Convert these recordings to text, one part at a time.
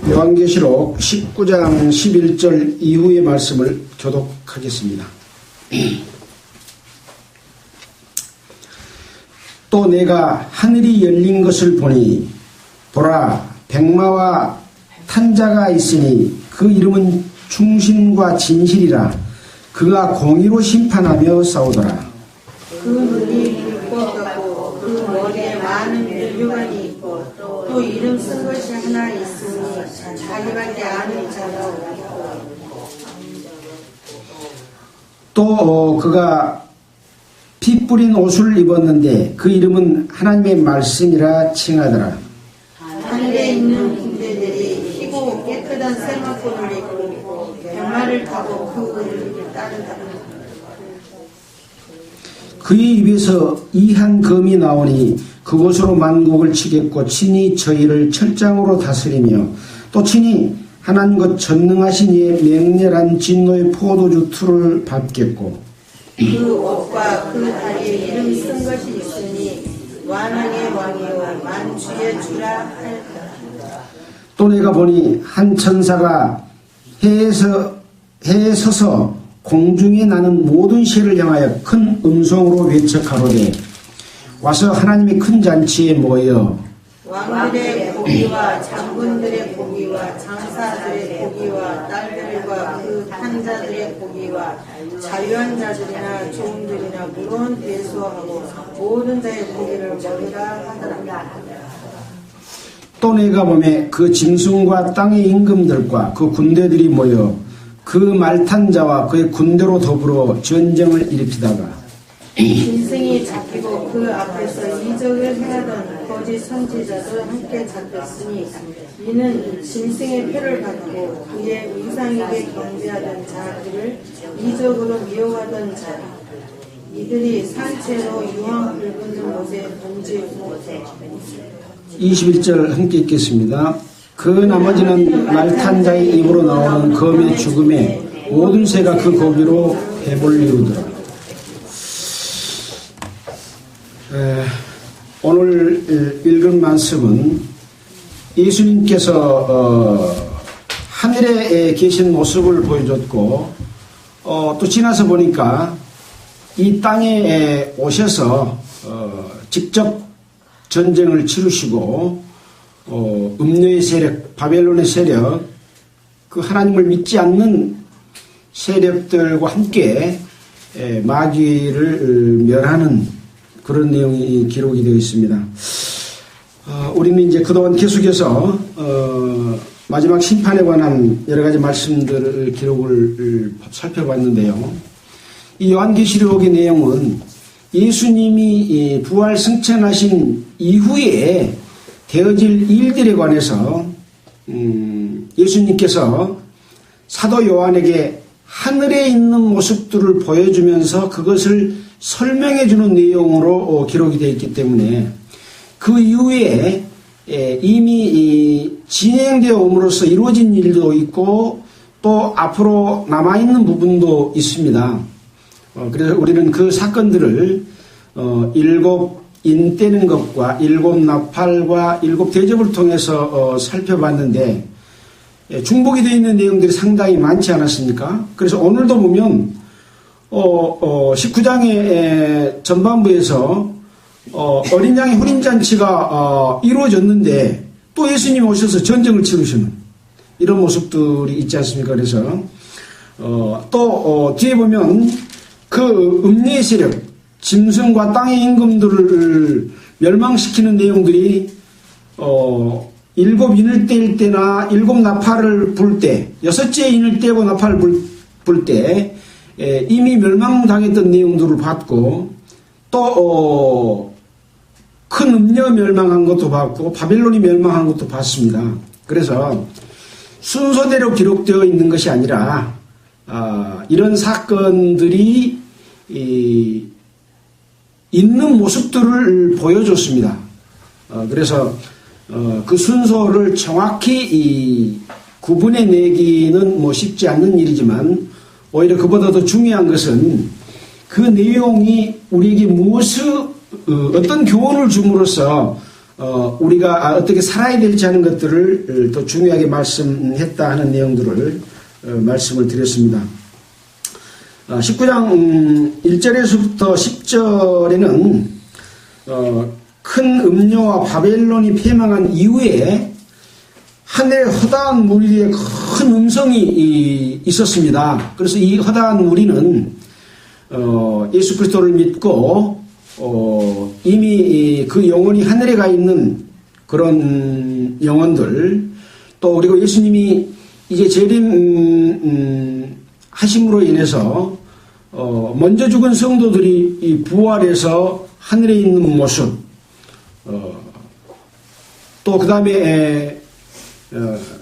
요한계시록 19장 11절 이후의 말씀을 교독하겠습니다. 또 내가 하늘이 열린 것을 보니 보라 백마와 탄 자가 있으니 그 이름은 충신과 진실이라. 그가 공의로 심판하며 싸우더라. 그 눈이 불꽃 같고 그 머리에 많은 면류관이 있고 또 이름 쓴 것이 하나 있으니 자기밖에 아는 자가 없고 또 그가 피 뿌린 옷을 입었는데 그 이름은 하나님의 말씀이라 칭하더라. 하늘에 있는 군대들이 희고 깨끗한 세마포를 입고 백마를 타고 그 의를 따르더라. 그의 입에서 이한 검이 나오니 그곳으로 만국을 치겠고 친히 저희를 철장으로 다스리며 또 친히 하나님과 전능하신 이의 맹렬한 진노의 포도주 틀을 밟겠고 그 옷과 그 다리에 이름 쓴 것이 있으니 완왕의 왕이요 만주의 주라 하였다. 또 내가 보니 한 천사가 해에 서서 공중에 나는 모든 새를 향하여 큰 음성으로 외척하로되 와서 하나님의 큰 잔치에 모여 왕들의 고기와 장군들의 고기와 장사들의 고기와 딸들과 그 탄자들의 고기와 자유한 자들이나 종들이나 물론 대수하고 모든 자의 고기를 먹으라 하더라. 또 내가 보매 그 짐승과 땅의 임금들과 그 군대들이 모여 그 말탄 자와 그의 군대로 더불어 전쟁을 일으키다가 짐승이 잡히고 그 앞에서 이적을 행하던 거짓 선지자도 함께 잡혔으니 이는 짐승의 표를 받고 그의 위상에게 경배하던 자들을 이적으로 미워하던 자 이들이 산채로 유황 붉은 곳에 동지고 21절 함께 읽겠습니다. 그 나머지는 말탄 자의 입으로 나오는 검의 죽음에 모든 새가 그 고기로 배불리우더라. 오늘 읽은 말씀은 예수님께서 하늘에 계신 모습을 보여줬고 또 지나서 보니까 이 땅에 오셔서 직접 전쟁을 치르시고 음녀의 세력, 바벨론의 세력, 그 하나님을 믿지 않는 세력들과 함께 마귀를 멸하는 그런 내용이 기록이 되어 있습니다. 우리는 이제 그동안 계속해서 마지막 심판에 관한 여러 가지 말씀들을 기록을 살펴봤는데요. 이 요한계시록의 내용은 예수님이 부활 승천하신 이후에 되어질 일들에 관해서 예수님께서 사도 요한에게 하늘에 있는 모습들을 보여주면서 그것을 설명해주는 내용으로 기록이 되어 있기 때문에 그 이후에 이미 진행되어 옴으로써 이루어진 일도 있고 또 앞으로 남아있는 부분도 있습니다. 그래서 우리는 그 사건들을 일곱 인 떼는 것과 일곱 나팔과 일곱 대접을 통해서 살펴봤는데 중복이 되어 있는 내용들이 상당히 많지 않았습니까? 그래서 오늘도 보면 19장의 전반부에서 어린 양의 혼인잔치가 이루어졌는데 또 예수님이 오셔서 전쟁을 치르시는 이런 모습들이 있지 않습니까? 그래서 또 뒤에 보면 그 음녀의 세력, 짐승과 땅의 임금들을 멸망시키는 내용들이 일곱 인을 뗄 때나 일곱 나팔을 불 때, 여섯째 인을 떼고 나팔을 불 때 이미 멸망당했던 내용들을 봤고 또 큰 음녀 멸망한 것도 봤고 바벨론이 멸망한 것도 봤습니다. 그래서 순서대로 기록되어 있는 것이 아니라 이런 사건들이 있는 모습들을 보여줬습니다. 그래서 그 순서를 정확히 구분해내기는 뭐 쉽지 않는 일이지만 오히려 그보다 더 중요한 것은 그 내용이 우리에게 무엇을 어떤 교훈을 줌으로써 우리가 어떻게 살아야 될지 하는 것들을 또 중요하게 말씀했다 하는 내용들을 말씀을 드렸습니다. 19장 1절에서부터 10절에는 큰 음녀와 바벨론이 폐망한 이후에 하늘의 허다한 무리의 큰 음성이 있었습니다. 그래서 이 허다한 무리는 예수 그리스도를 믿고 이미 그 영혼이 하늘에 가 있는 그런 영혼들, 또 그리고 예수님이 이제 재림 하심으로 인해서 먼저 죽은 성도들이 이 부활해서 하늘에 있는 모습, 또 그 다음에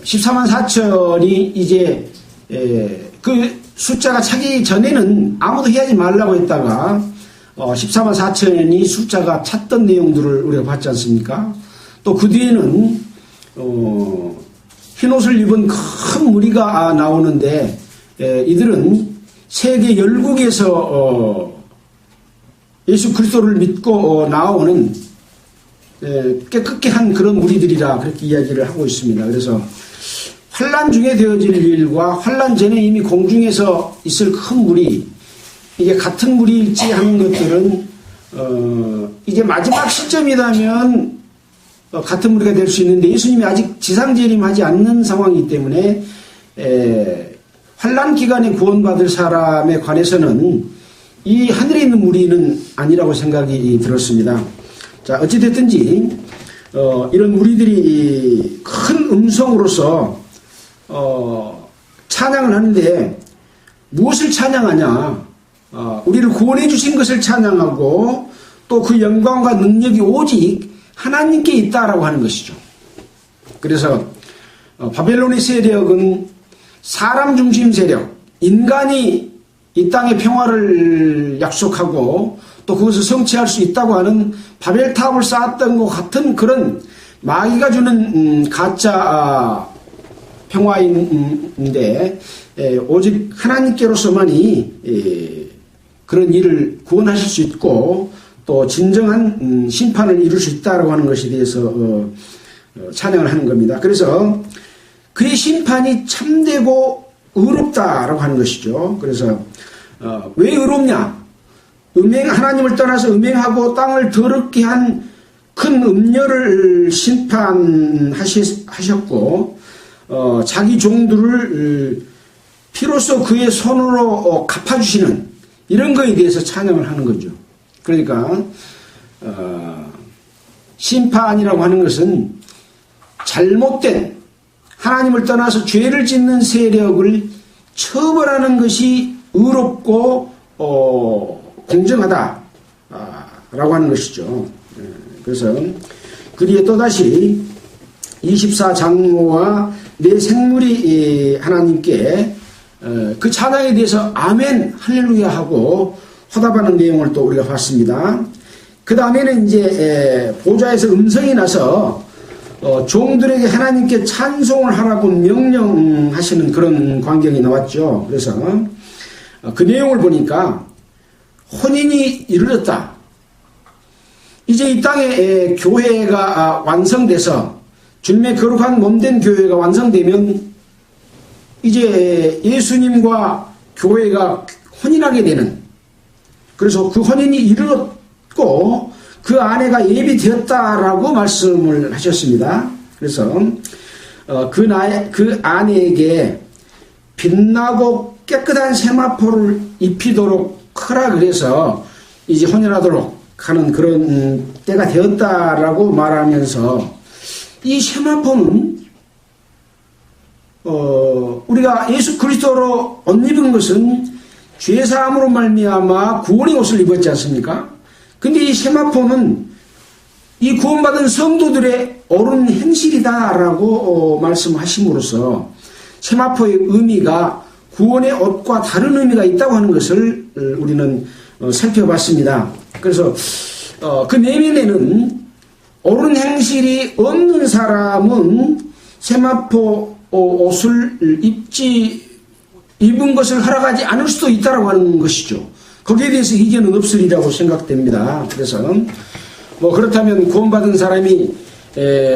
14만 4천이 이제 그 숫자가 차기 전에는 아무도 해하지 말라고 했다가 14만 4천이 숫자가 찼던 내용들을 우리가 봤지 않습니까? 또 그 뒤에는 흰옷을 입은 큰 무리가 나오는데 이들은 세계 열국에서 예수 그리스도를 믿고 나오는 깨끗게 한 그런 무리들이라 그렇게 이야기를 하고 있습니다. 그래서 환난 중에 되어질 일과 환난 전에 이미 공중에서 있을 큰 무리, 이게 같은 무리일지 하는 것들은 이제 마지막 시점이라면 같은 무리가 될 수 있는데 예수님이 아직 지상재림하지 않는 상황이기 때문에 환난 기간에 구원받을 사람에 관해서는 이 하늘에 있는 무리는 아니라고 생각이 들었습니다. 자, 어찌됐든지 이런 무리들이 큰 음성으로서 찬양을 하는데 무엇을 찬양하냐? 우리를 구원해 주신 것을 찬양하고 또 그 영광과 능력이 오직 하나님께 있다라고 하는 것이죠. 그래서 바벨론의 세력은 사람 중심 세력, 인간이 이 땅의 평화를 약속하고 또 그것을 성취할 수 있다고 하는 바벨탑을 쌓았던 것 같은 그런 마귀가 주는 가짜 평화인데 오직 하나님께로서만이 그런 일을 구원하실 수 있고 또 진정한 심판을 이룰 수 있다고 하는 것에 대해서 찬양을 하는 겁니다. 그래서 그의 심판이 참되고 의롭다라고 하는 것이죠. 그래서 왜 의롭냐? 하나님을 떠나서 음행하고 땅을 더럽게 한 큰 음녀를 심판하셨고 자기 종들을 피로써 그의 손으로 갚아주시는 이런 거에 대해서 찬양을 하는 거죠. 그러니까 심판이라고 하는 것은 잘못된 하나님을 떠나서 죄를 짓는 세력을 처벌하는 것이 의롭고 공정하다라고 하는 것이죠. 그래서 그리에 또다시 24장로와 내 생물이 하나님께 그 찬양에 대해서 아멘 할렐루야 하고 화답하는 내용을 또 우리가 봤습니다. 그 다음에는 이제 보좌에서 음성이 나서 종들에게 하나님께 찬송을 하라고 명령하시는 그런 광경이 나왔죠. 그래서 그 내용을 보니까 혼인이 이르렀다. 이제 이 땅에 교회가 완성돼서 주님의 거룩한 몸된 교회가 완성되면 이제 예수님과 교회가 혼인하게 되는, 그래서 그 혼인이 이르렀고 그 아내가 예비되었다라고 말씀을 하셨습니다. 그래서 그 아내에게 빛나고 깨끗한 세마포를 입히도록 하라 그래서 이제 혼인하도록 하는 그런 때가 되었다라고 말하면서 이 세마포는 우리가 예수 그리스도로 옷 입은 것은 죄사함으로 말미암아 구원의 옷을 입었지 않습니까? 근데 이 세마포는 이 구원받은 성도들의 옳은 행실이다라고 말씀하심으로써 세마포의 의미가 구원의 옷과 다른 의미가 있다고 하는 것을 우리는 살펴봤습니다. 그래서 그 내면에는 옳은 행실이 없는 사람은 세마포 옷을 입은 것을 허락하지 않을 수도 있다고 하는 것이죠. 거기에 대해서 이견은 없으리라고 생각됩니다. 그래서 그렇다면 구원받은 사람이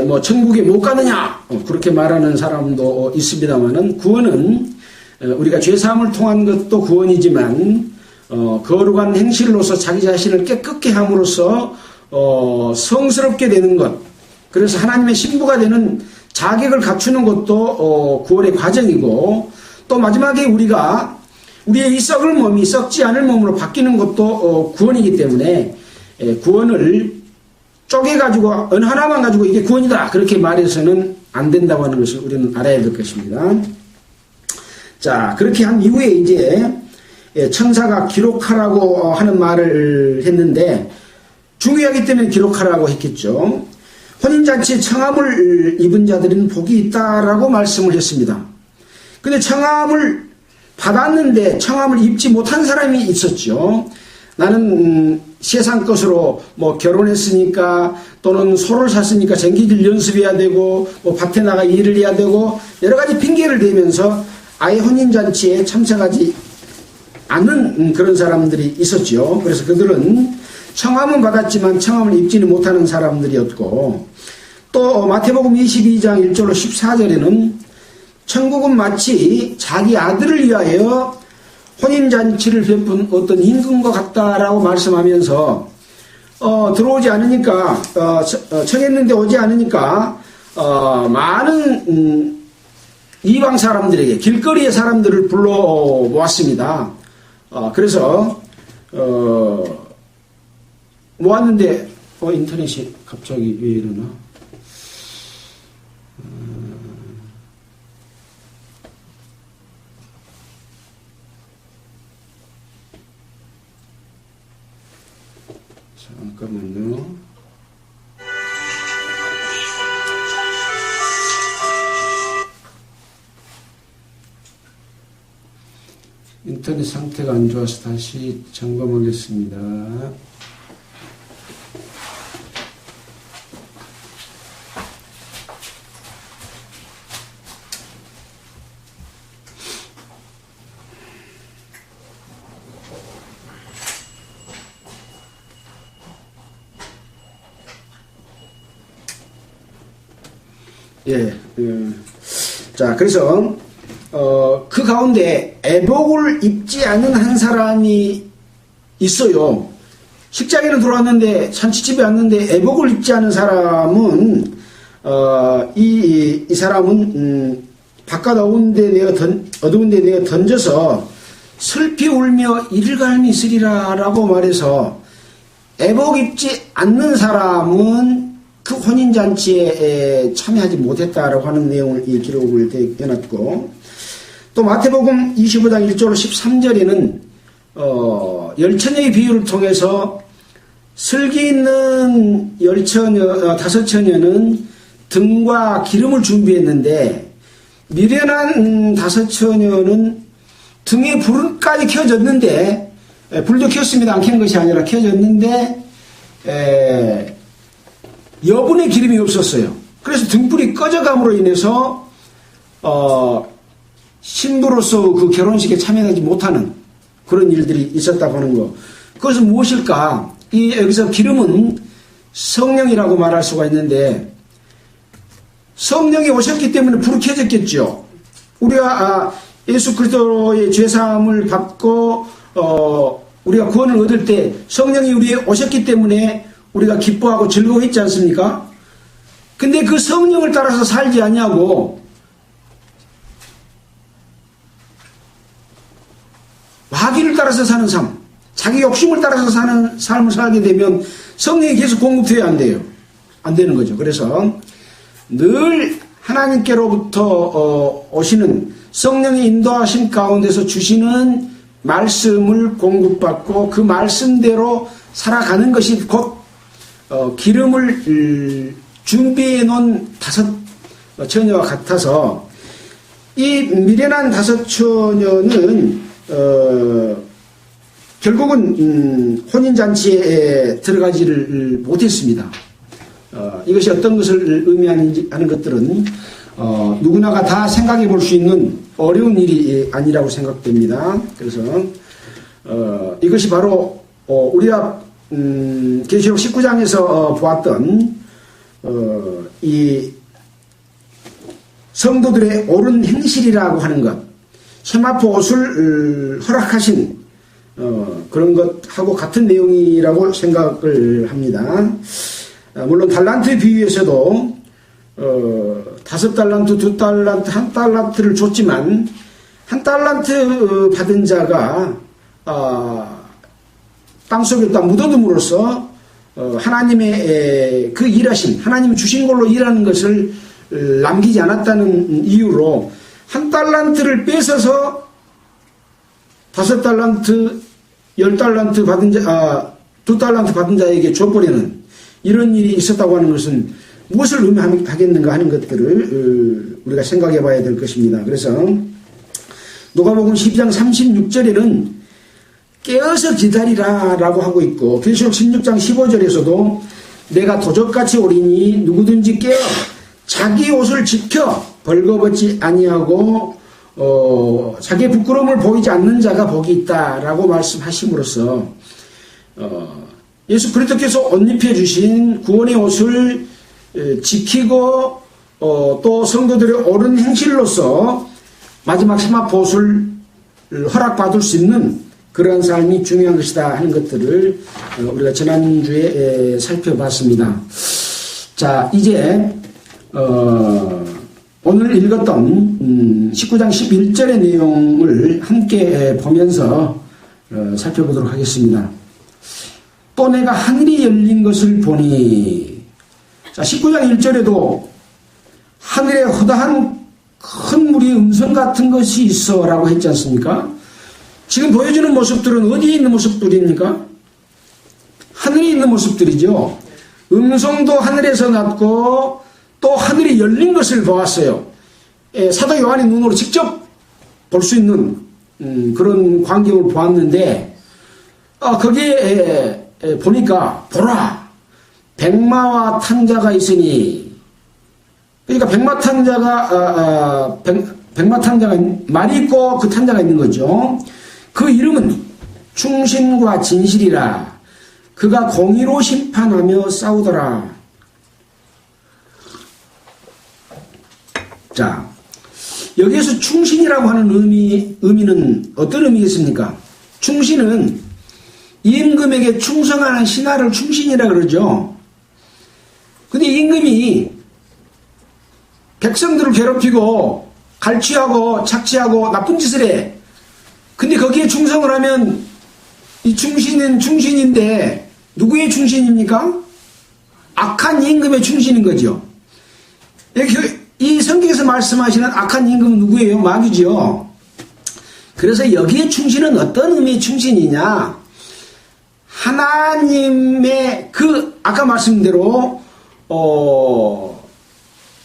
뭐 천국에 못 가느냐 그렇게 말하는 사람도 있습니다만은 구원은 우리가 죄사함을 통한 것도 구원이지만 거룩한 행실로서 자기 자신을 깨끗게 함으로써 성스럽게 되는 것, 그래서 하나님의 신부가 되는 자격을 갖추는 것도 구원의 과정이고, 또 마지막에 우리가 우리의 이 썩을 몸이 썩지 않을 몸으로 바뀌는 것도 구원이기 때문에 구원을 쪼개가지고 어느 하나만 가지고 이게 구원이다 그렇게 말해서는 안 된다고 하는 것을 우리는 알아야 될 것입니다. 자, 그렇게 한 이후에 이제 천사가 기록하라고 하는 말을 했는데, 중요하기 때문에 기록하라고 했겠죠. 혼인잔치에 청함을 입은 자들은 복이 있다라고 말씀을 했습니다. 근데 청함을 받았는데 청함을 입지 못한 사람이 있었죠. 나는 세상 것으로 뭐 결혼했으니까 또는 소를 샀으니까 전기질 연습해야 되고 뭐 밭에 나가 일을 해야 되고 여러 가지 핑계를 대면서 아예 혼인잔치에 참석하지 않는 그런 사람들이 있었죠. 그래서 그들은 청함은 받았지만 청함을 입지는 못하는 사람들이었고, 또 마태복음 22장 1절로 14절에는 천국은 마치 자기 아들을 위하여 혼인잔치를 베푼 어떤 임금과 같다라고 말씀하면서 들어오지 않으니까 청했는데 오지 않으니까 많은 이방 사람들에게 길거리의 사람들을 불러 모았습니다. 그래서 모았는데 인터넷이 갑자기 왜 이러나? 잠깐만요. 인터넷 상태가 안 좋아서 다시 점검하겠습니다. 자, 그래서 그 가운데 애복을 입지 않은 한 사람이 있어요. 식장에는 들어왔는데 잔치집에 왔는데 애복을 입지 않은 사람은 이 사람은 바깥 어두운 데 내어 던져서 슬피 울며 이를 갈미 있으리라 라고 말해서, 애복 입지 않는 사람은 그 혼인잔치에 참여하지 못했다라고 하는 내용을 이 기록을 해놨고, 또 마태복음 25장 1절로 13절에는 열처녀의 비유를 통해서 슬기 있는 다섯 처녀는 등과 기름을 준비했는데, 미련한 다섯 처녀는 등에 불까지 켜졌는데, 불도 켰습니다. 안 켠 것이 아니라 켜졌는데 여분의 기름이 없었어요. 그래서 등불이 꺼져감으로 인해서 신부로서 그 결혼식에 참여하지 못하는 그런 일들이 있었다고 하는 거. 그것은 무엇일까? 여기서 기름은 성령이라고 말할 수가 있는데, 성령이 오셨기 때문에 불이 켜졌겠죠. 우리가 예수 그리스도의 죄사함을 받고 우리가 구원을 얻을 때 성령이 우리에 오셨기 때문에 우리가 기뻐하고 즐거워했지 않습니까? 근데 그 성령을 따라서 살지 않냐고 마귀를 따라서 사는 삶, 자기 욕심을 따라서 사는 삶을 살게 되면 성령이 계속 공급되어야 안 돼요. 안 되는 거죠. 그래서 늘 하나님께로부터 오시는 성령의 인도하심 가운데서 주시는 말씀을 공급받고 그 말씀대로 살아가는 것이 곧 기름을 준비해 놓은 다섯 처녀와 같아서, 이 미련한 다섯 처녀는 결국은 혼인잔치에 들어가지를 못했습니다. 이것이 어떤 것을 의미하는지 하는 것들은 누구나가 다 생각해 볼 수 있는 어려운 일이 아니라고 생각됩니다. 그래서 이것이 바로 우리가 계시록 19장에서 보았던 이 성도들의 옳은 행실이라고 하는 것, 세마포 옷을 허락하신 그런 것하고 같은 내용이라고 생각을 합니다. 물론 달란트 비유에서도 5달란트, 2달란트, 1달란트를 줬지만 1달란트 받은 자가 땅속에다 묻어둠으로써 하나님의 그 일하신, 하나님이 주신 걸로 일하는 것을 남기지 않았다는 이유로 1달란트를 뺏어서 5달란트, 10달란트 받은 자, 2달란트 받은 자에게 줘버리는 이런 일이 있었다고 하는 것은 무엇을 의미하겠는가 하는 것들을 우리가 생각해 봐야 될 것입니다. 그래서 누가복음 12장 36절에는 깨어서 기다리라 라고 하고 있고, 계시록 16장 15절에서도 내가 도적같이 오리니 누구든지 깨어 자기 옷을 지켜 벌거벗지 아니하고 자기의 부끄러움을 보이지 않는 자가 복이 있다라고 말씀하심으로써 예수 그리스도께서 옷 입혀 주신 구원의 옷을 지키고 또 성도들의 옳은 행실로서 마지막 세마포 옷을 허락받을 수 있는 그러한 삶이 중요한 것이다 하는 것들을 우리가 지난주에 살펴봤습니다. 자, 이제 오늘 읽었던 19장 11절의 내용을 함께 보면서 살펴보도록 하겠습니다. 또 내가 하늘이 열린 것을 보니, 자, 19장 1절에도 하늘에 허다한 큰 물이 음성 같은 것이 있어 라고 했지 않습니까? 지금 보여주는 모습들은 어디에 있는 모습들입니까? 하늘에 있는 모습들이죠. 음성도 하늘에서 났고 또 하늘이 열린 것을 보았어요. 사도 요한의 눈으로 직접 볼 수 있는 그런 광경을 보았는데 거기에 보니까 보라 백마와 탕자가 있으니, 그러니까 백마 탕자가 말이 있고 그 탕자가 있는 거죠. 그 이름은 충신과 진실이라. 그가 공의로 심판하며 싸우더라. 자, 여기에서 충신이라고 하는 의미는 어떤 의미겠습니까? 충신은 임금에게 충성하는 신하를 충신이라 그러죠. 근데 임금이 백성들을 괴롭히고 갈취하고 착취하고 나쁜 짓을 해. 근데 거기에 충성을 하면 이 충신은 충신인데 누구의 충신입니까? 악한 임금의 충신인 거죠. 여기 이 성경에서 말씀하시는 악한 임금은 누구예요? 마귀죠. 그래서 여기에 충신은 어떤 의미의 충신이냐? 하나님의 아까 말씀드린 대로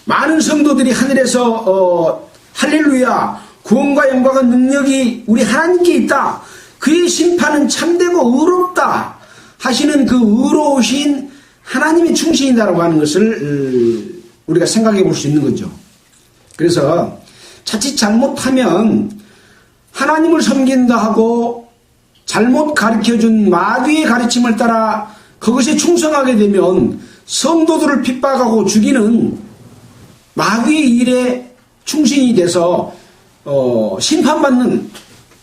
많은 성도들이 하늘에서 할렐루야 구원과 영광과 능력이 우리 하나님께 있다. 그의 심판은 참되고 의롭다 하시는 그 의로우신 하나님의 충신이다라고 하는 것을 우리가 생각해 볼 수 있는 거죠. 그래서 자칫 잘못하면 하나님을 섬긴다 하고 잘못 가르쳐준 마귀의 가르침을 따라 그것에 충성하게 되면 성도들을 핍박하고 죽이는 마귀의 일에 충신이 돼서 심판받는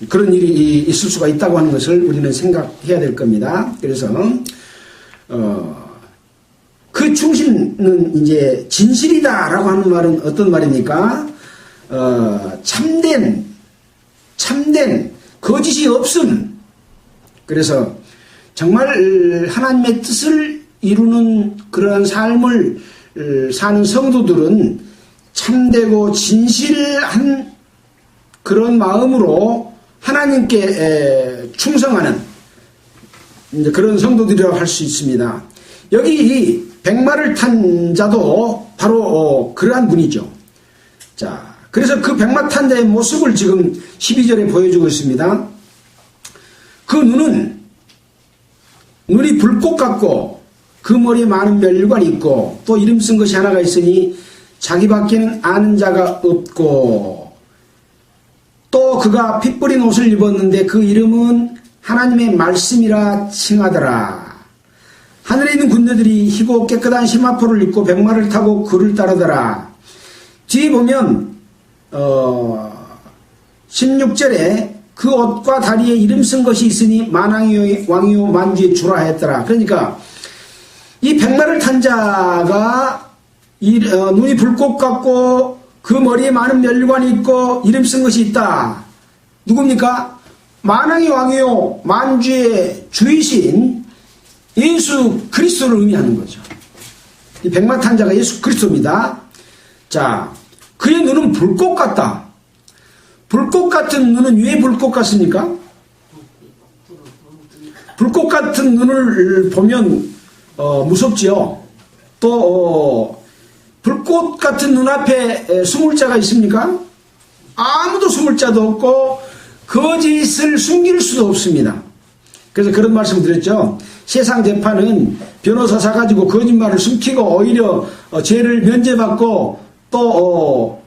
그런 일이 있을 수가 있다고 하는 것을 우리는 생각해야 될 겁니다. 그래서 그 충신은 이제 진실이다라고 하는 말은 어떤 말입니까? 참된 거짓이 없음. 그래서 정말 하나님의 뜻을 이루는 그러한 삶을 사는 성도들은 참되고 진실한 그런 마음으로 하나님께 충성하는 그런 성도들이라고 할 수 있습니다. 여기 백마를 탄 자도 바로 그러한 분이죠. 자, 그래서 그 백마 탄 자의 모습을 지금 12절에 보여주고 있습니다. 그 눈이 불꽃 같고 그 머리에 많은 멸관이 있고 또 이름 쓴 것이 하나가 있으니 자기밖에는 아는 자가 없고, 또 그가 피 뿌린 옷을 입었는데 그 이름은 하나님의 말씀이라 칭하더라. 하늘에 있는 군대들이 희고 깨끗한 시마포를 입고 백마를 타고 그를 따르더라. 뒤에 보면 16절에 그 옷과 다리에 이름 쓴 것이 있으니 만왕이요 왕이요 만주의 주라 했더라. 그러니까 이 백마를 탄 자가 눈이 불꽃 같고 그 머리에 많은 멸관이 있고 이름 쓴 것이 있다. 누굽니까? 만왕의 왕이요 만주의 주이신 예수 그리스도를 의미하는 거죠. 이 백마 탄 자가 예수 그리스도입니다. 자, 그의 눈은 불꽃 같다. 불꽃 같은 눈은 왜 불꽃 같습니까? 불꽃 같은 눈을 보면 무섭지요. 또 불꽃 같은 눈앞에 숨을 자가 있습니까? 아무도 숨을 자도 없고 거짓을 숨길 수도 없습니다. 그래서 그런 말씀 드렸죠. 세상 재판은 변호사 사가지고 거짓말을 숨기고 오히려 죄를 면제받고 또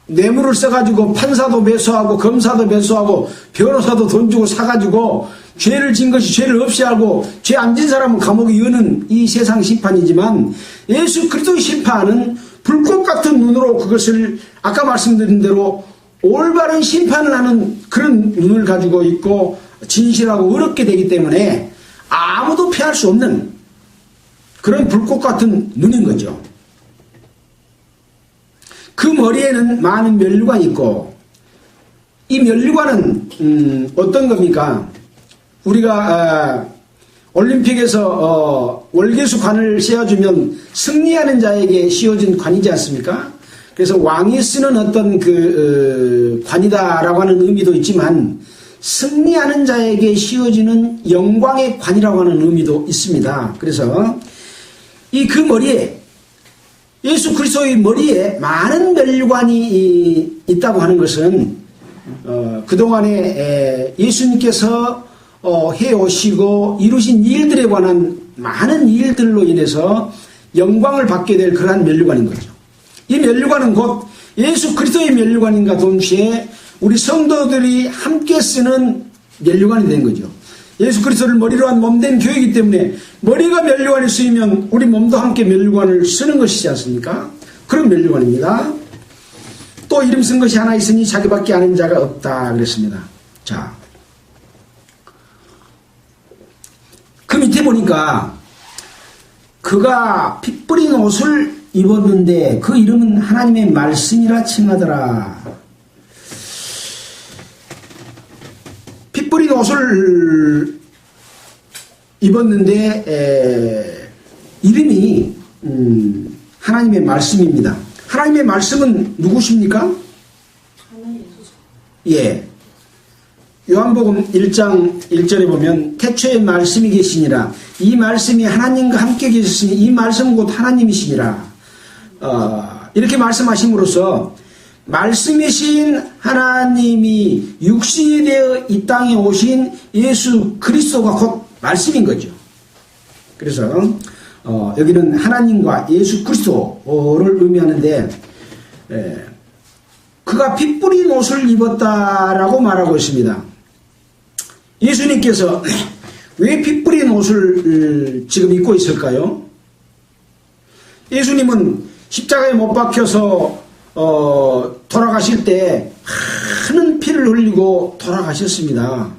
뇌물을 써가지고 판사도 매수하고 검사도 매수하고 변호사도 돈 주고 사가지고 죄를 진 것이 죄를 없이 하고 죄 안 진 사람은 감옥에 여는 이 세상 심판이지만 예수 그리스도의 심판은 불꽃 같은 눈으로 그것을 아까 말씀드린 대로 올바른 심판을 하는 그런 눈을 가지고 있고 진실하고 어렵게 되기 때문에 아무도 피할 수 없는 그런 불꽃 같은 눈인 거죠. 그 머리에는 많은 면류관이 있고 이 면류관은 어떤 겁니까? 우리가 올림픽에서 월계수 관을 씌워주면 승리하는 자에게 씌워진 관이지 않습니까? 그래서 왕이 쓰는 어떤 그 관이다라고 하는 의미도 있지만 승리하는 자에게 씌워지는 영광의 관이라고 하는 의미도 있습니다. 그래서 이 그 머리에 예수 그리스도의 머리에 많은 멸관이 있다고 하는 것은 그동안에 예수님께서 해오시고 이루신 일들에 관한 많은 일들로 인해서 영광을 받게 될 그러한 멸관인 거죠. 이 멸관은 곧 예수 그리스도의 멸관인가 동시에 우리 성도들이 함께 쓰는 멸관이 된 거죠. 예수 그리스도를 머리로 한 몸된 교회이기 때문에 머리가 멸관이 쓰이면 우리 몸도 함께 멸관을 쓰는 것이지 않습니까? 그런 멸관입니다. 또 이름 쓴 것이 하나 있으니 자기밖에 아는 자가 없다 그랬습니다. 자, 그 밑에 보니까 그가 피 뿌린 옷을 입었는데 그 이름은 하나님의 말씀이라 칭하더라. 피 뿌린 옷을 입었는데 이름이 하나님의 말씀입니다. 하나님의 말씀은 누구십니까? 예. 요한복음 1장 1절에 보면 태초에 말씀이 계시니라. 이 말씀이 하나님과 함께 계셨으니 이 말씀은 곧 하나님이시니라. 이렇게 말씀하심으로써 말씀이신 하나님이 육신이 되어 이 땅에 오신 예수 그리스도가 곧 말씀인 거죠. 그래서 여기는 하나님과 예수 그리스도를 의미하는데 그가 피 뿌린 옷을 입었다라고 말하고 있습니다. 예수님께서 왜 피 뿌린 옷을 지금 입고 있을까요? 예수님은 십자가에 못 박혀서 돌아가실 때 많은 피를 흘리고 돌아가셨습니다.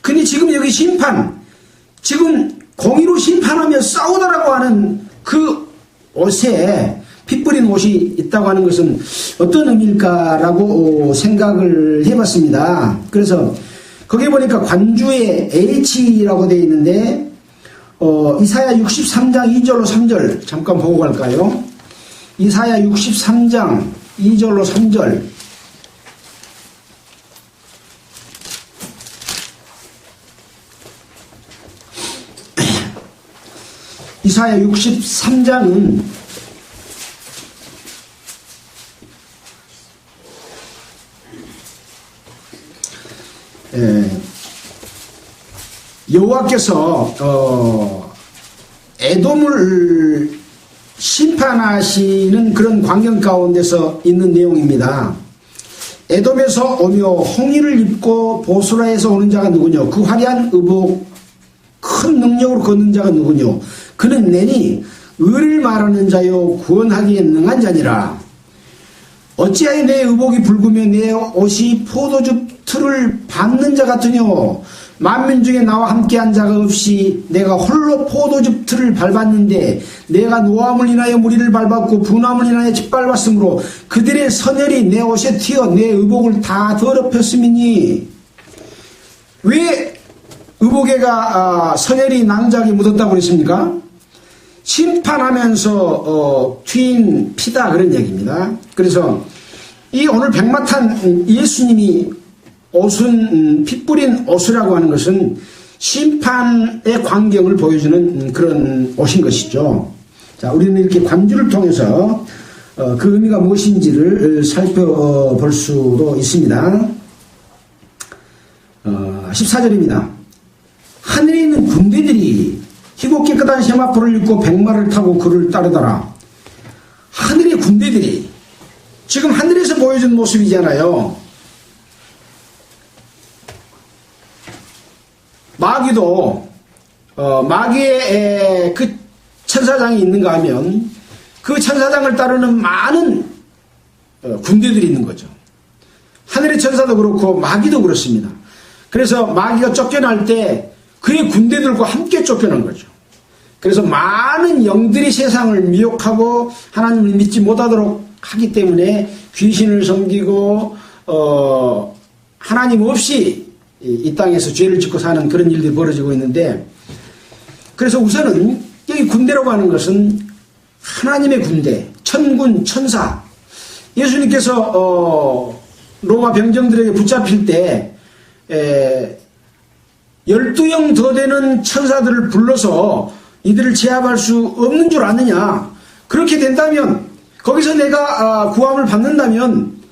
근데 지금 여기 심판, 지금 공의로 심판하며 싸우다라고 하는 그 옷에 피 뿌린 옷이 있다고 하는 것은 어떤 의미일까라고 생각을 해봤습니다. 그래서 거기에 보니까 관주의 H라고 되어 있는데 이사야 63장 2절로 3절 잠깐 보고 갈까요? 이사야 63장 2절로 3절 이사야 63장은 여호와께서 에돔을 심판하시는 그런 광경 가운데서 있는 내용입니다. 에돔에서 오며 홍의를 입고 보스라에서 오는 자가 누구뇨? 그 화려한 의복 큰 능력으로 걷는 자가 누구뇨? 그는 내니 의를 말하는 자요 구원하기에 능한 자니라. 어찌하여 내 의복이 붉으며 내 옷이 포도주 틀을 밟는 자 같으뇨. 만민 중에 나와 함께한 자가 없이 내가 홀로 포도주 틀을 밟았는데 내가 노함을 인하여 무리를 밟았고 분함을 인하여 짓밟았으므로 그들의 선혈이 내 옷에 튀어 내 의복을 다 더럽혔음이니. 왜 의복에가 선혈이 낭자하게 묻었다고 그랬습니까? 심판하면서 튀인 피다 그런 얘기입니다. 그래서 이 오늘 백마탄 예수님이 옷은 피 뿌린 옷이라고 하는 것은 심판의 광경을 보여주는 그런 옷인 것이죠. 자, 우리는 이렇게 관주를 통해서 그 의미가 무엇인지를 살펴볼 수도 있습니다. 14절입니다. 하늘에 있는 군대들이 희고 깨끗한 세마포를 입고 백마를 타고 그를 따르더라. 하늘의 군대들이 지금 하늘에서 보여준 모습이잖아요. 마귀도 마귀의 그 천사장이 있는가 하면 그 천사장을 따르는 많은 군대들이 있는 거죠. 하늘의 천사도 그렇고 마귀도 그렇습니다. 그래서 마귀가 쫓겨날 때 그의 군대들과 함께 쫓겨난 거죠. 그래서 많은 영들이 세상을 미혹하고 하나님을 믿지 못하도록 하기 때문에 귀신을 섬기고 하나님 없이 이 땅에서 죄를 짓고 사는 그런 일들이 벌어지고 있는데, 그래서 우선은 여기 군대라고 하는 것은 하나님의 군대, 천군, 천사. 예수님께서 로마 병정들에게 붙잡힐 때 12영 더 되는 천사들을 불러서 이들을 제압할 수 없는 줄 아느냐. 그렇게 된다면, 거기서 내가 구함을 받는다면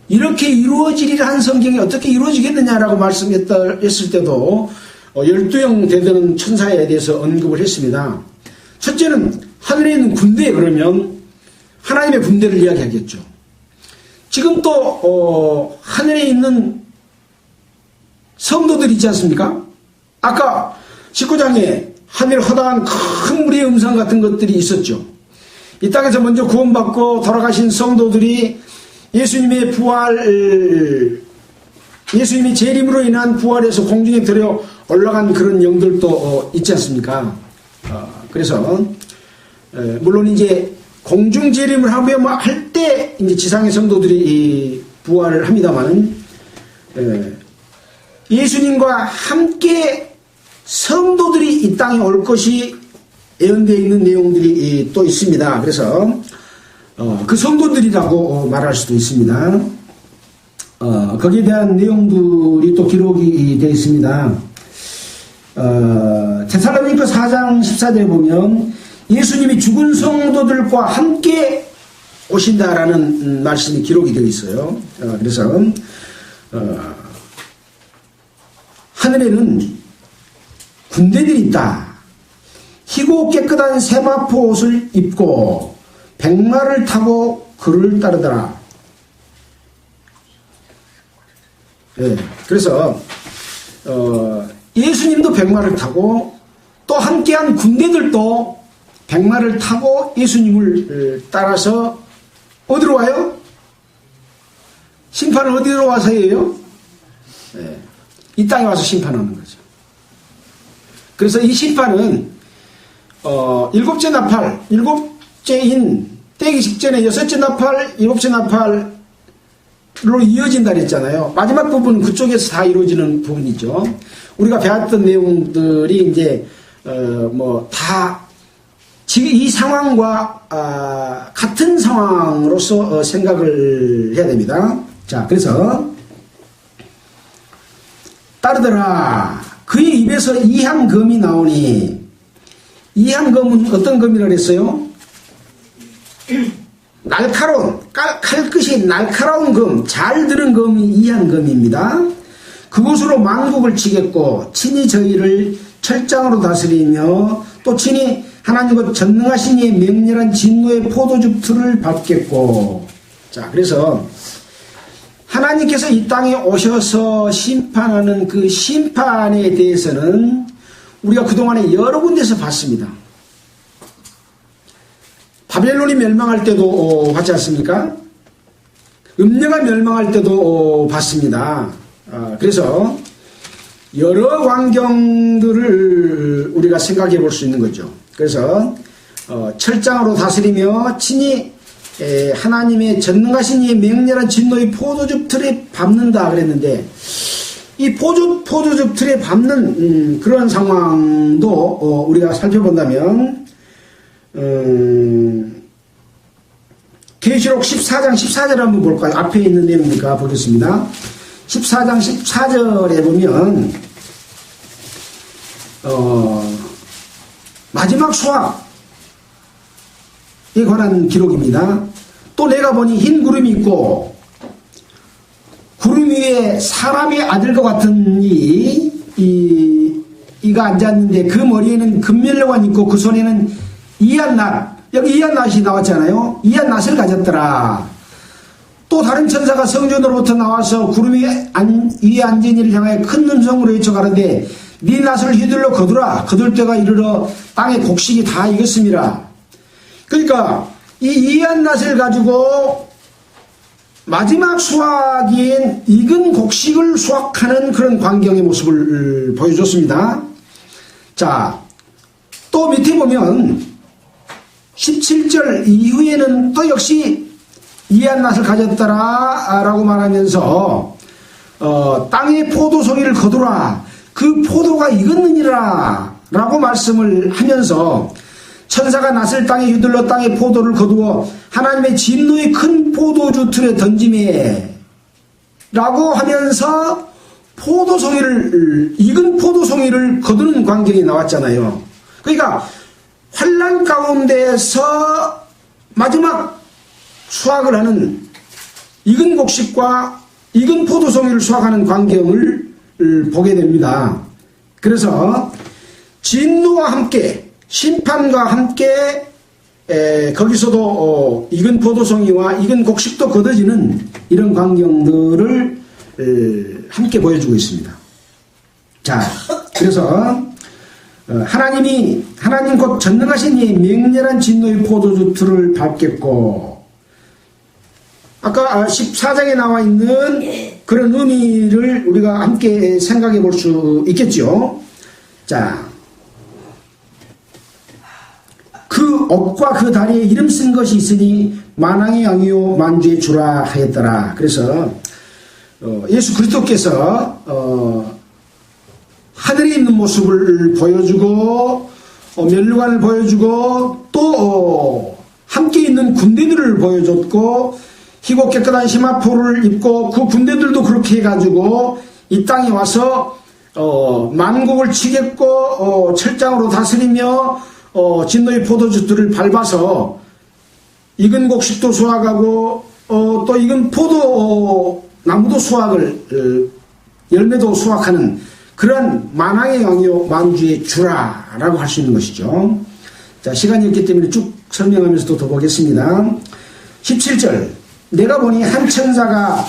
이렇게 이루어지리라 한 성경이 어떻게 이루어지겠느냐라고 말씀했을 때도 12영 되는 천사에 대해서 언급을 했습니다. 첫째는 하늘에 있는 군대, 그러면 하나님의 군대를 이야기하겠죠. 지금 또 하늘에 있는 성도들 있지 않습니까? 아까 19장에 하늘 허다한 큰 무리의 음성 같은 것들이 있었죠. 이 땅에서 먼저 구원받고 돌아가신 성도들이 예수님의 예수님의 재림으로 인한 부활에서 공중에 들어 올라간 그런 영들도 있지 않습니까? 그래서 물론 이제 공중 재림을 하며 할 때 이제 지상의 성도들이 부활을 합니다만, 예수님과 함께 성도들이 이 땅에 올 것이 예언되어 있는 내용들이 또 있습니다. 그래서 그 성도들이라고 말할 수도 있습니다. 거기에 대한 내용들이 또 기록이 되어 있습니다. 데살로니가 4장 14절에 보면 예수님이 죽은 성도들과 함께 오신다라는 말씀이 기록이 되어 있어요. 그래서 하늘에는 군대들이 있다. 희고 깨끗한 세마포 옷을 입고 백마를 타고 그를 따르더라. 네, 그래서 예수님도 백마를 타고 또 함께한 군대들도 백마를 타고 예수님을 따라서 어디로 와요? 심판은 어디로 와서 해요? 네, 이 땅에 와서 심판하는 거죠. 그래서 이 심판은 일곱째 나팔, 일곱째인 떼기 직전에 여섯째 나팔, 일곱째 나팔로 이어진다 그랬잖아요. 마지막 부분은 그쪽에서 다 이루어지는 부분이죠. 우리가 배웠던 내용들이 이제 다 지금 이 상황과 같은 상황으로서 생각을 해야 됩니다. 자, 그래서 따르더라. 그의 입에서 이향금이 나오니, 이향금은 어떤 금이라 그랬어요? 날카로운, 칼끝이 날카로운 금, 잘 들은 금이 이향금입니다. 그것으로 만국을 치겠고 친히 저희를 철장으로 다스리며 또 친히 하나님과 전능하신 이의 맹렬한 진노의 포도주 틀을 밟겠고. 자, 그래서 하나님께서 이 땅에 오셔서 심판하는 그 심판에 대해서는 우리가 그동안에 여러 군데서 봤습니다. 바벨론이 멸망할 때도 봤지 않습니까? 음녀가 멸망할 때도 봤습니다. 그래서 여러 광경들을 우리가 생각해 볼 수 있는 거죠. 그래서 철장으로 다스리며 친히 하나님의 전능하신 이의 맹렬한 진노의 포도즙 틀에 밟는다 그랬는데, 이 포도즙 틀에 밟는 그런 상황도 우리가 살펴본다면 계시록 14장 14절 한번 볼까요? 앞에 있는 내용이니까 보겠습니다. 14장 14절에 보면 마지막 수확에 관한 기록입니다. 또 내가 보니 흰 구름이 있고 구름 위에 사람의 아들과 같은 이가 앉았는데 그 머리에는 금면류관이 있고 그 손에는 이한낫, 여기 이한낫이 나왔잖아요. 이한낫을 가졌더라. 또 다른 천사가 성전으로부터 나와서 구름 위에 앉은 이를 향하여 큰 음성으로 외쳐 가라되 네 낫을 휘둘러 거두라. 거둘 때가 이르러 땅의 곡식이 다 익었음이라. 그러니까 이 이한낫을 가지고 마지막 수확인 익은 곡식을 수확하는 그런 광경의 모습을 보여줬습니다. 자, 또 밑에 보면 17절 이후에는 또 역시 이한낫을 가졌더라 라고 말하면서 땅의 포도송이를 거두라. 그 포도가 익었느니라 라고 말씀을 하면서 천사가 낫을 땅에 휘둘러 땅의 포도를 거두어 하나님의 진노의 큰 포도주 틀에 던짐에 라고 하면서 익은 포도송이를 거두는 광경이 나왔잖아요. 그러니까 환난 가운데서 마지막 수확을 하는 익은 곡식과 익은 포도송이를 수확하는 광경을 보게 됩니다. 그래서 진노와 함께 심판과 함께 거기서도 익은 포도송이와 익은 곡식도 거둬지는 이런 광경들을 함께 보여주고 있습니다. 자, 그래서 하나님 곧 전능하신 이 맹렬한 진노의 포도주 틀을 밟겠고, 아까 14장에 나와 있는 그런 의미를 우리가 함께 생각해 볼 수 있겠죠. 자, 그 옷과 그 다리에 이름 쓴 것이 있으니 만왕의 왕이요 만주의 주라 하였더라. 그래서 예수 그리스도께서 하늘에 있는 모습을 보여주고 면류관을 보여주고 또 함께 있는 군대들을 보여줬고 희고 깨끗한 시마포를 입고 그 군대들도 그렇게 해가지고 이 땅에 와서 만국을 치겠고 철장으로 다스리며 진노의 포도주들을 밟아서 익은 곡식도 수확하고 또 익은 포도나무도 수확을 열매도 수확하는 그런 만왕의 왕이요 만주의 주라라고 할 수 있는 것이죠. 자, 시간이 없기 때문에 쭉 설명하면서 더 보겠습니다. 17절 내가 보니 한 천사가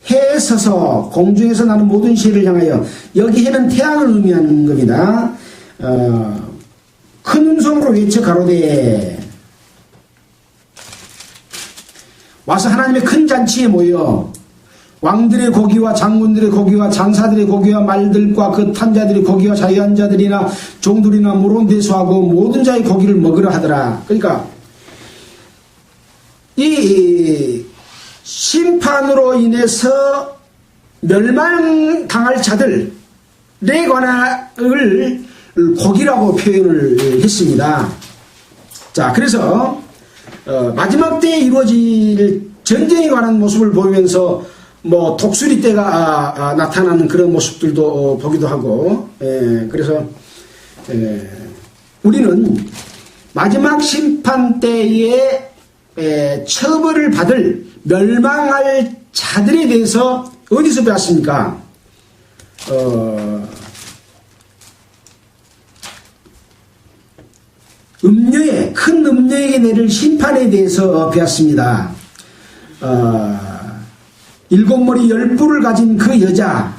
해에 서서 공중에서 나는 모든 시를 향하여, 여기 해는 태양을 의미하는 겁니다. 큰 음성으로 외쳐 가로되 와서 하나님의 큰 잔치에 모여 왕들의 고기와 장군들의 고기와 장사들의 고기와 말들과 그 탄자들의 고기와 자유한 자들이나 종들이나 물은 대수하고 모든 자의 고기를 먹으라 하더라. 그러니까 이 심판으로 인해서 멸망당할 자들에 관한을 고기라고 표현을 했습니다. 자, 그래서 마지막 때에 이루어질 전쟁에 관한 모습을 보이면서 뭐 독수리 때가 나타나는 그런 모습들도 보기도 하고, 그래서 우리는 마지막 심판 때에 처벌을 받을 멸망할 자들에 대해서 어디서 배웠습니까? 큰 음녀에게 내릴 심판에 대해서 배웠습니다. 7머리 10뿔을 가진 그 여자,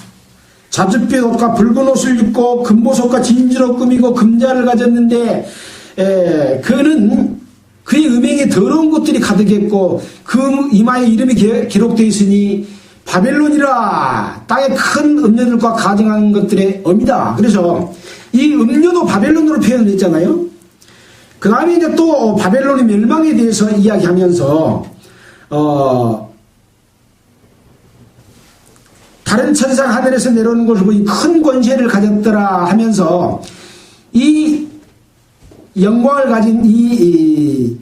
자줏빛 옷과 붉은 옷을 입고 금보석과 진주로 꾸미고 금자를 가졌는데, 그는 그의 음행에 더러운 것들이 가득했고 그 이마에 이름이 기록되어 있으니 바벨론이라 땅의 큰 음녀들과 가증한 것들의 엄이다. 그래서 이 음녀도 바벨론으로 표현을 했잖아요. 그 다음에 이제 또 바벨론의 멸망에 대해서 이야기하면서 다른 천사가 하늘에서 내려오는 것을 보니 큰 권세를 가졌더라 하면서 이 영광을 가진 이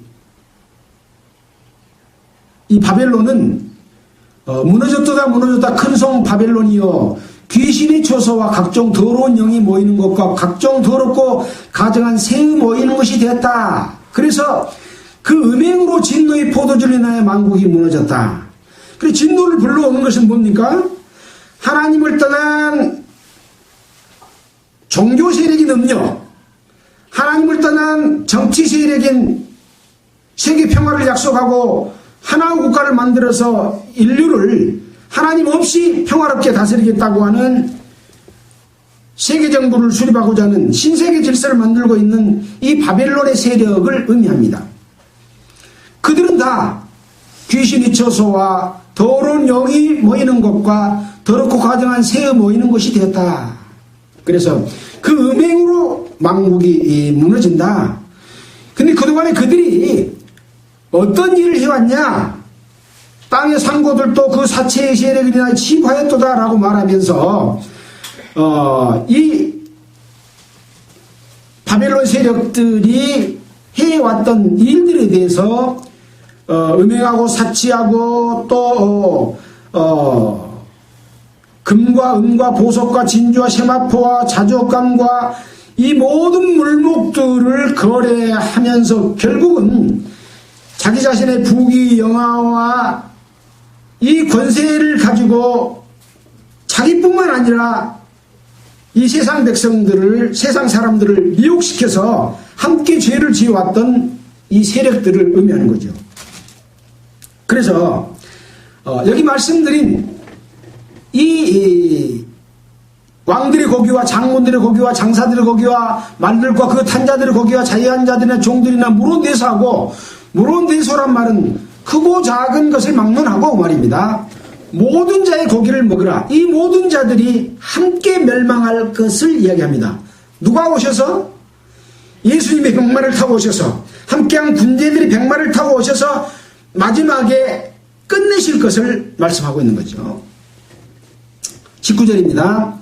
바벨론은 무너졌다 큰 성 바벨론이요 귀신의 초소와 각종 더러운 영이 모이는 것과 각종 더럽고 가증한 새의 모이는 것이 되었다. 그래서 그 음행으로 진노의 포도주를 인하여 만국이 무너졌다. 그래서 진노를 불러오는 것은 뭡니까? 하나님을 떠난 종교 세력인 음녀, 하나님을 떠난 정치 세력인 세계 평화를 약속하고 하나의 국가를 만들어서 인류를 하나님 없이 평화롭게 다스리겠다고 하는 세계 정부를 수립하고자 하는 신세계 질서를 만들고 있는 이 바벨론의 세력을 의미합니다. 그들은 다 귀신의 처소와 더러운 영이 모이는 것과 더럽고 가증한 새의 모이는 것이 되었다. 그래서 그 음행으로 만국이 무너진다. 근데 그동안에 그들이 어떤 일을 해왔냐? 땅의 상고들도 그 사체의 세력을 인하여 침하였도다라고 말하면서 이 바벨론 세력들이 해왔던 일들에 대해서 음행하고 사치하고 또 금과 은과 보석과 진주와 세마포와 자주옥감과 이 모든 물목들을 거래하면서 결국은 자기 자신의 부귀 영화와 이 권세를 가지고 자기뿐만 아니라 이 세상 백성들을, 세상 사람들을 미혹시켜서 함께 죄를 지어왔던 이 세력들을 의미하는 거죠. 그래서 여기 말씀드린 이 왕들의 고기와 장군들의 고기와 장사들의 고기와 말들과 그 탄자들의 고기와 자유한 자들이나 종들이나 무론대소하고, 무론대소란 말은 크고 작은 것을 막론하고 말입니다. 모든 자의 고기를 먹으라. 이 모든 자들이 함께 멸망할 것을 이야기합니다. 누가 오셔서? 예수님의 백마를 타고 오셔서, 함께한 군대들이 백마를 타고 오셔서 마지막에 끝내실 것을 말씀하고 있는 거죠. 19절입니다.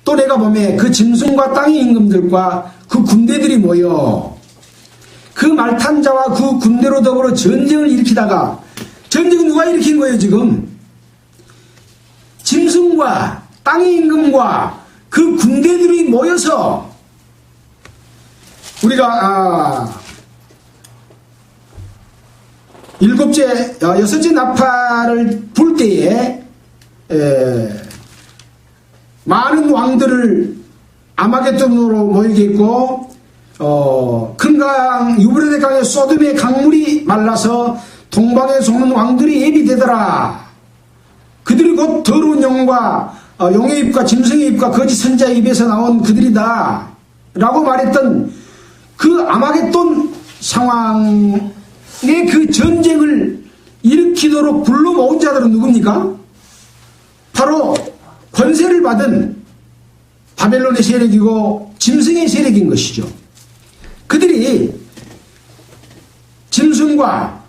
또 내가 보매 그 짐승과 땅의 임금들과 그 군대들이 모여 그 말탄 자와 그 군대로 더불어 전쟁을 일으키다가, 전쟁은 누가 일으킨 거예요 지금? 짐승과 땅의 임금과 그 군대들이 모여서, 우리가 여섯째 나팔을 불 때에 많은 왕들을 아마겟돈으로 모이게 했고, 큰 강 유브라데 강에 소돔의 강물이 말라서 동방에 속는 왕들이 예비되더라. 그들이 곧 더러운 영과 용의 입과 짐승의 입과 거짓 선자의 입에서 나온 그들이다 라고 말했던 그 아마겟돈 상황의 그 전쟁을 일으키도록 불러 모은 자들은 누굽니까? 바로 권세를 받은 바벨론의 세력이고 짐승의 세력인 것이죠. 그들이 짐승과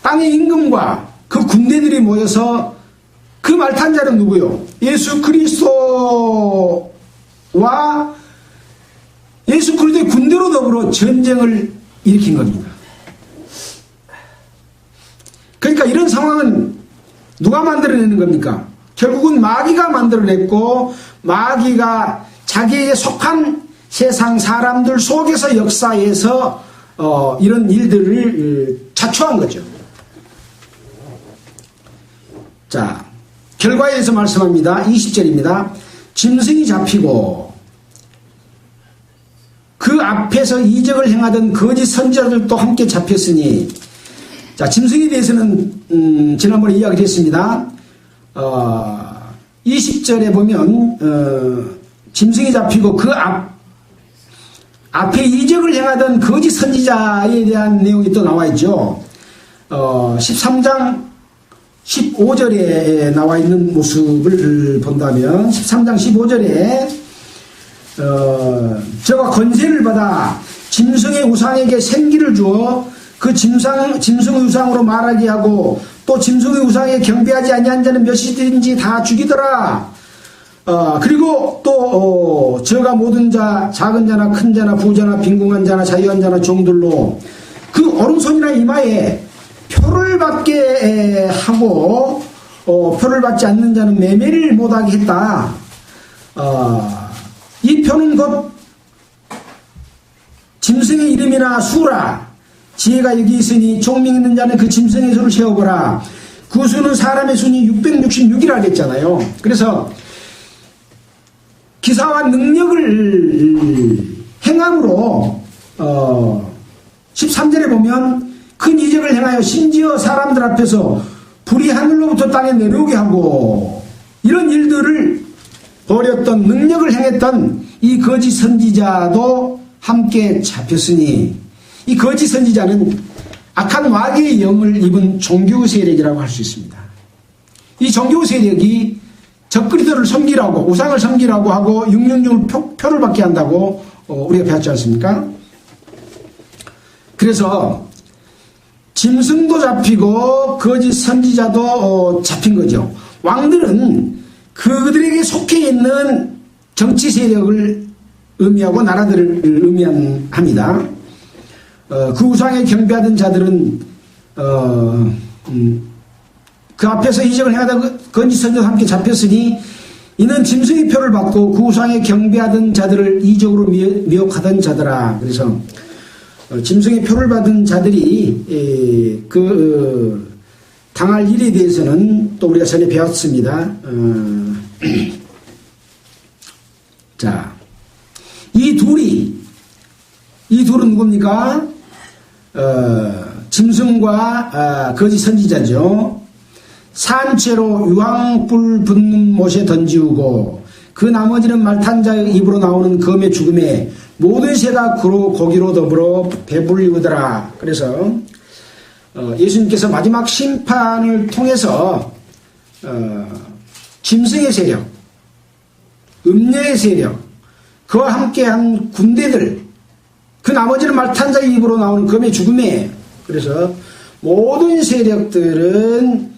땅의 임금과 그 군대들이 모여서, 그 말탄 자는 누구요? 예수 그리스도와 예수 그리스도의 군대로 더불어 전쟁을 일으킨 겁니다. 그러니까 이런 상황은 누가 만들어내는 겁니까? 결국은 마귀가 만들어냈고, 마귀가 자기에게 속한 세상 사람들 속에서 역사에서 이런 일들을 자초한 거죠. 자, 결과에 대해서 말씀합니다. 20절입니다. 짐승이 잡히고 그 앞에서 이적을 행하던 거짓 선지자들도 함께 잡혔으니, 자, 짐승에 대해서는 지난번에 이야기를 했습니다. 20절에 보면 짐승이 잡히고 앞에 이적을 행하던 거짓 선지자에 대한 내용이 또 나와 있죠. 13장 15절에 나와 있는 모습을 본다면 13장 15절에 저가 권세를 받아 짐승의 우상에게 생기를 주어 그 짐승의 우상으로 말하게 하고 또 짐승의 우상에 경배하지 아니한 자는 몇이든지 다 죽이더라. 그리고 또 저가 모든 자, 작은 자나 큰 자나 부자나 빈궁한 자나 자유한 자나 종들로 그 오른손이나 이마에 표를 받게 하고 표를 받지 않는 자는 매매를 못하게 했다. 이 표는 곧 짐승의 이름이나 수라. 지혜가 여기 있으니 총명 있는 자는 그 짐승의 수를 세어보라. 그 수는 사람의 수니 666이라 했잖아요. 그래서 기사와 능력을 행함으로 13절에 보면 큰 이적을 행하여 심지어 사람들 앞에서 불이 하늘로부터 땅에 내려오게 하고 이런 일들을 벌였던 능력을 행했던 이 거짓 선지자도 함께 잡혔으니 이 거짓 선지자는 악한 마귀의 영을 입은 종교 세력이라고 할 수 있습니다. 이 종교 세력이 적그리스도를 섬기라고 우상을 섬기라고 하고 666 표를 받게 한다고 우리가 배웠지 않습니까? 그래서 짐승도 잡히고 거짓 선지자도 잡힌 거죠. 왕들은 그들에게 속해 있는 정치 세력을 의미하고 나라들을 의미합니다. 그 우상에 경배하던 자들은 그 앞에서 이적을 행하다 거짓 선지자와 함께 잡혔으니 이는 짐승의 표를 받고 그 우상에 경배하던 자들을 이적으로 미혹하던 자더라. 그래서 짐승의 표를 받은 자들이 당할 일에 대해서는 또 우리가 전에 배웠습니다. 자, 이 둘은 누굽니까? 짐승과 거짓 선지자죠. 산채로 유황불 붙는 못에 던지우고 그 나머지는 말탄 자의 입으로 나오는 검의 죽음에 모든 새가 그로 고기로 더불어 배불리우더라. 그래서 예수님께서 마지막 심판을 통해서 짐승의 세력, 음녀의 세력, 그와 함께한 군대들, 그 나머지는 말탄 자의 입으로 나오는 검의 죽음에, 그래서 모든 세력들은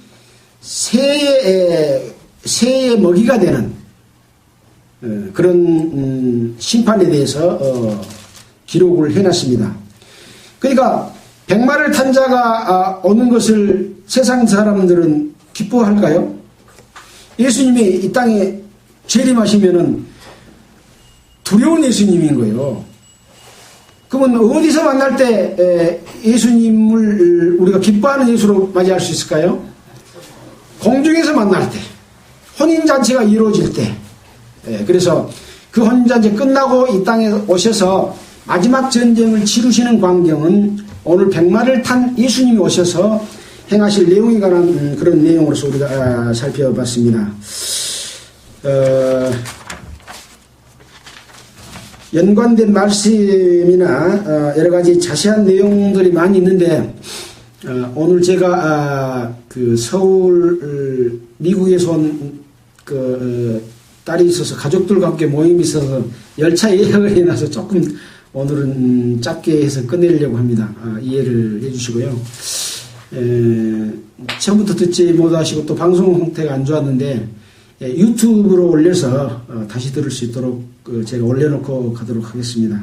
새의 먹이가 되는 그런 심판에 대해서 기록을 해놨습니다. 그러니까 백마를 탄 자가 오는 것을 세상 사람들은 기뻐할까요? 예수님이 이 땅에 재림하시면은 두려운 예수님인 거예요. 그러면 어디서 만날 때 예수님을 우리가 기뻐하는 예수로 맞이할 수 있을까요? 공중에서 만날 때, 혼인잔치가 이루어질 때. 그래서 그 혼인잔치 끝나고 이 땅에 오셔서 마지막 전쟁을 치르시는 광경은 오늘 백마를 탄 예수님이 오셔서 행하실 내용에 관한 그런 내용으로서 우리가 살펴봤습니다. 연관된 말씀이나 여러 가지 자세한 내용들이 많이 있는데 오늘 제가 그 서울 미국에서 온 딸이 있어서 가족들과 함께 모임이 있어서 열차 예약을 해놔서 조금 오늘은 짧게 해서 끝내려고 합니다. 이해를 해주시고요. 처음부터 듣지 못하시고 또 방송 형태가 안 좋았는데 유튜브로 올려서 다시 들을 수 있도록 제가 올려놓고 가도록 하겠습니다.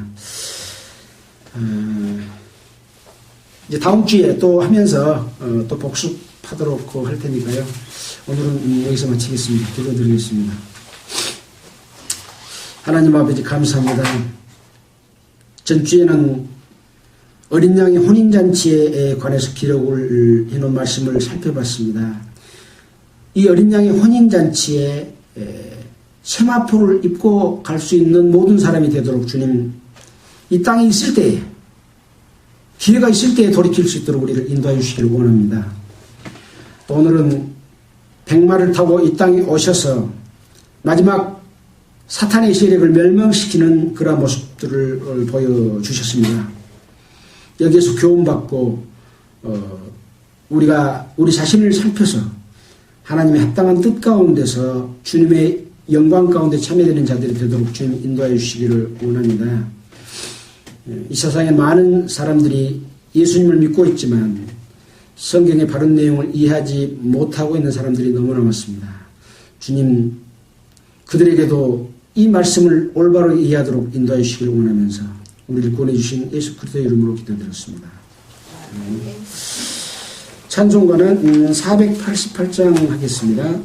이제 다음 주에 또 하면서 또 복습하도록 할 테니까요. 오늘은 여기서 마치겠습니다. 기도드리겠습니다. 하나님 아버지 감사합니다. 전주에는 어린 양의 혼인잔치에 관해서 기록을 해놓은 말씀을 살펴봤습니다. 이 어린 양의 혼인잔치에 세마포를 입고 갈 수 있는 모든 사람이 되도록 주님 이 땅에 있을 때에 기회가 있을 때에 돌이킬 수 있도록 우리를 인도해 주시기를 원합니다. 또 오늘은 백마를 타고 이 땅에 오셔서 마지막 사탄의 세력을 멸망시키는 그러한 모습들을 보여주셨습니다. 여기에서 교훈받고 우리가 우리 자신을 살펴서 하나님의 합당한 뜻 가운데서 주님의 영광 가운데 참여되는 자들이 되도록 주님 인도하여 주시기를 원합니다. 이 세상에 많은 사람들이 예수님을 믿고 있지만 성경의 바른 내용을 이해하지 못하고 있는 사람들이 너무나 많습니다. 주님 그들에게도 이 말씀을 올바로 이해하도록 인도하여 주시기를 원하면서 우리를 구원해주신 예수 그리스도의 이름으로 기도드렸습니다. 찬송가는 488장 하겠습니다.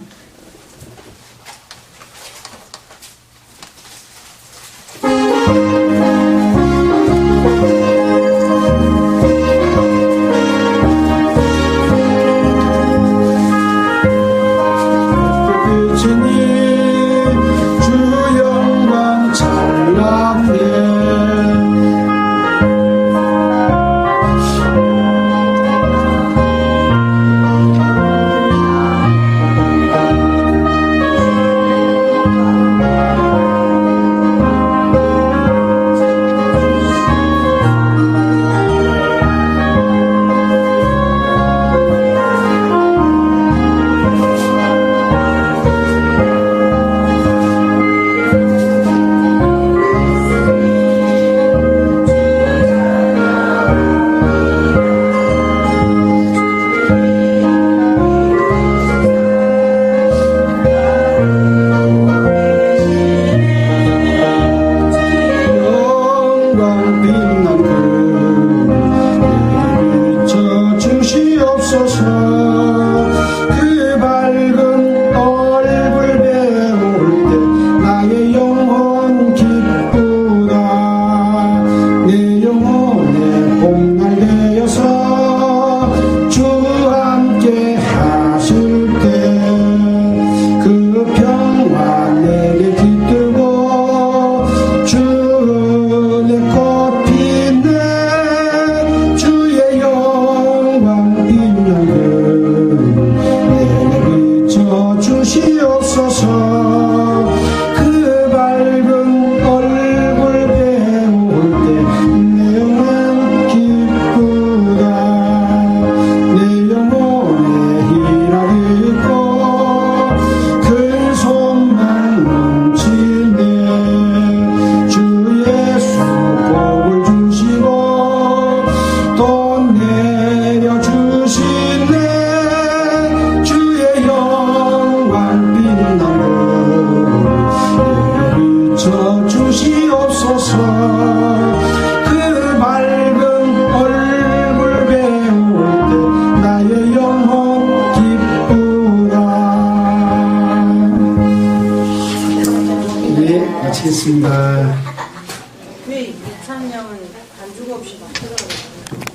왜 이창영은 반주가 없이 막 들어가요?